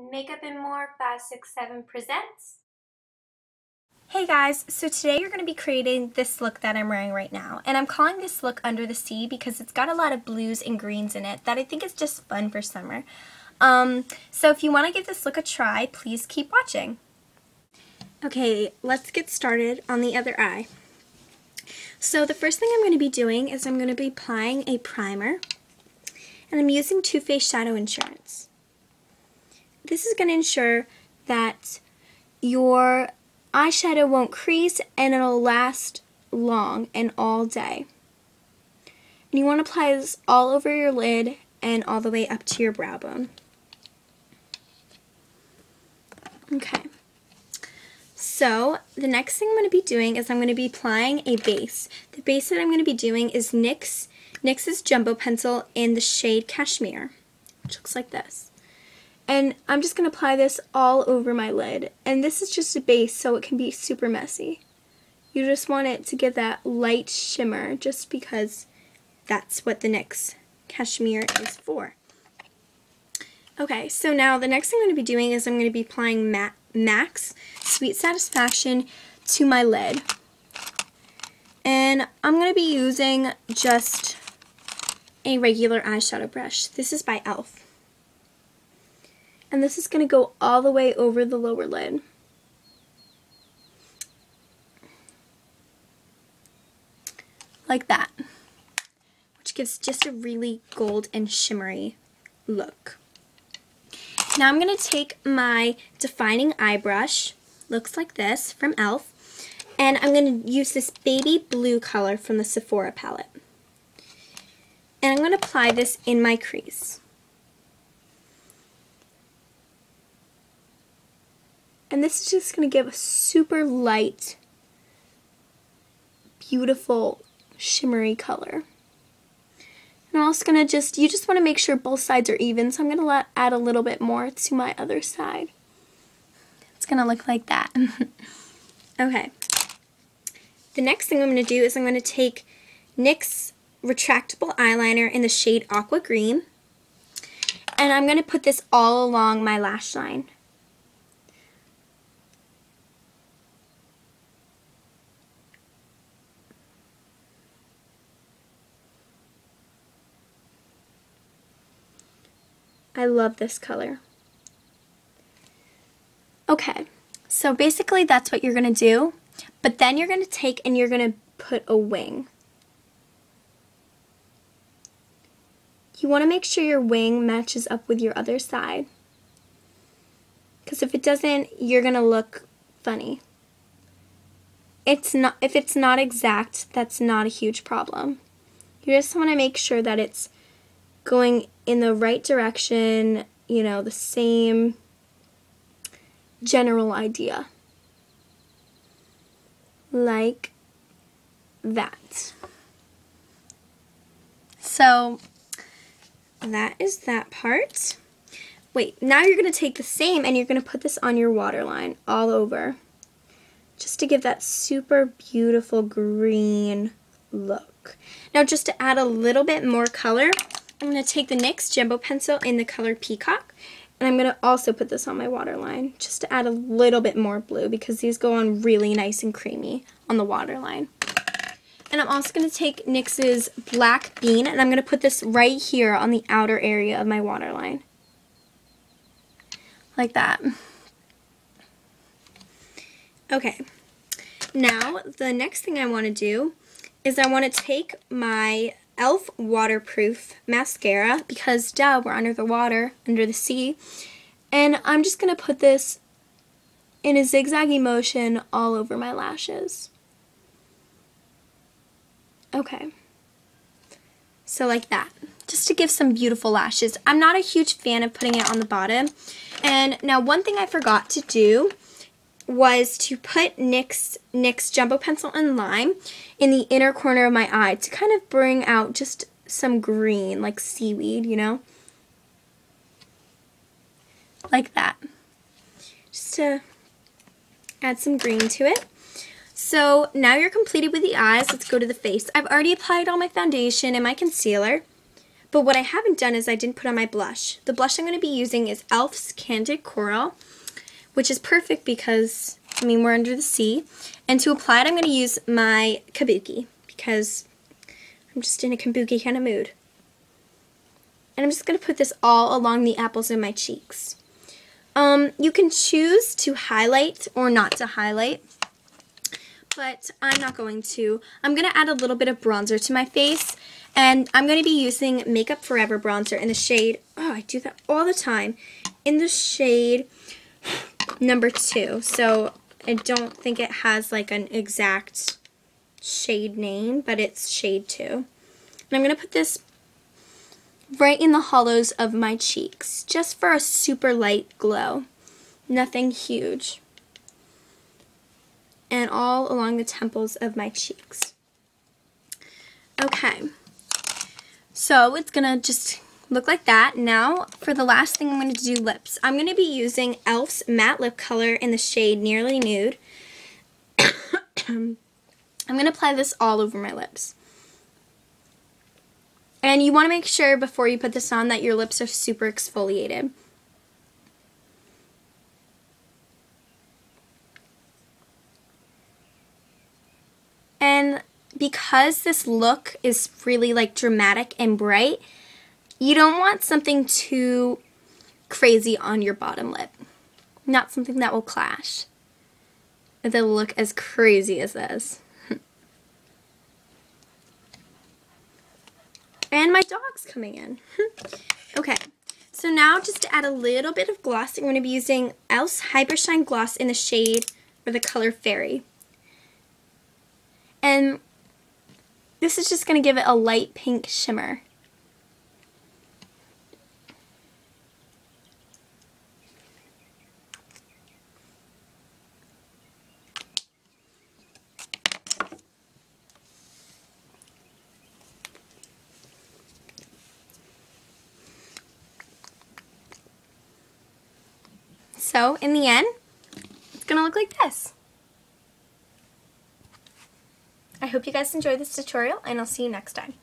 Makeup and More 567 presents. Hey guys, so today you're going to be creating this look that I'm wearing right now, and I'm calling this look Under the Sea because it's got a lot of blues and greens in it that I think is just fun for summer. So if you want to give this look a try, please keep watching. Okay, let's get started on the other eye. So the first thing I'm going to be doing is I'm going to be applying a primer, and I'm using Too Faced Shadow Insurance. This is going to ensure that your eyeshadow won't crease and it'll last long and all day. And you want to apply this all over your lid and all the way up to your brow bone. Okay. So the next thing I'm going to be doing is I'm going to be applying a base. The base that I'm going to be doing is NYX's Jumbo Pencil in the shade Cashmere, which looks like this. And I'm just going to apply this all over my lid. And this is just a base, so it can be super messy. You just want it to give that light shimmer, just because that's what the NYX Cashmere is for. Okay, so now the next thing I'm going to be doing is I'm going to be applying MAC's Sweet Satisfaction to my lid. And I'm going to be using just a regular eyeshadow brush. This is by e.l.f. And this is going to go all the way over the lower lid. Like that. Which gives just a really gold and shimmery look. Now I'm going to take my defining eye brush, looks like this, from e.l.f. And I'm going to use this baby blue color from the Sephora palette. And I'm going to apply this in my crease. And this is just going to give a super light, beautiful, shimmery color. And I'm also going to you just want to make sure both sides are even, so I'm going to add a little bit more to my other side. It's going to look like that. Okay. The next thing I'm going to do is I'm going to take NYX Retractable Eyeliner in the shade Aqua Green. And I'm going to put this all along my lash line. I love this color. Okay, so basically that's what you're going to do, but then you're going to take and you're going to put a wing. You want to make sure your wing matches up with your other side, because if it doesn't, you're going to look funny. If it's not exact, that's not a huge problem. You just want to make sure that it's going in the right direction, you know, the same general idea. Like that. So that is that part. Wait, now you're going to take the same and you're going to put this on your waterline all over, just to give that super beautiful green look. Now just to add a little bit more color, I'm going to take the NYX Jumbo Pencil in the color Peacock, and I'm going to also put this on my waterline, just to add a little bit more blue, because these go on really nice and creamy on the waterline. And I'm also going to take NYX's Black Bean, and I'm going to put this right here on the outer area of my waterline. Like that. Okay. Now, the next thing I want to do is I want to take my e.l.f. waterproof mascara, because duh, we're under the water, under the sea, and I'm just going to put this in a zigzaggy motion all over my lashes. Okay, so like that, just to give some beautiful lashes. I'm not a huge fan of putting it on the bottom. And now one thing I forgot to do was to put NYX Jumbo Pencil in Lime in the inner corner of my eye to kind of bring out just some green, like seaweed, you know? Like that. Just to add some green to it. So now you're completed with the eyes. Let's go to the face. I've already applied all my foundation and my concealer, But what I haven't done is I didn't put on my blush. The blush I'm going to be using is e.l.f.'s Candid Coral, which is perfect because, I mean, we're under the sea. And to apply it, I'm going to use my Kabuki because I'm just in a Kabuki kind of mood. And I'm just going to put this all along the apples of my cheeks. You can choose to highlight or not to highlight, but I'm not going to. I'm going to add a little bit of bronzer to my face, and I'm going to be using Makeup Forever bronzer in the shade, oh, I do that all the time, in the shade number 2. So I don't think it has like an exact shade name, but it's shade 2. And I'm going to put this right in the hollows of my cheeks, just for a super light glow. Nothing huge. And all along the temples of my cheeks. Okay. So it's going to just look like that. Now, for the last thing I'm going to do lips. I'm going to be using e.l.f.'s Matte Lip Color in the shade Nearly Nude. I'm going to apply this all over my lips. And you want to make sure before you put this on that your lips are super exfoliated. And because this look is really like dramatic and bright, you don't want something too crazy on your bottom lip. Not something that will clash. That'll look as crazy as this. And my dog's coming in. Okay, so now just to add a little bit of gloss, I'm going to be using e.l.f.'s Hyper Shine Gloss in the shade, or the color Fairy. And this is just going to give it a light pink shimmer. So, in the end, it's going to look like this. I hope you guys enjoyed this tutorial, and I'll see you next time.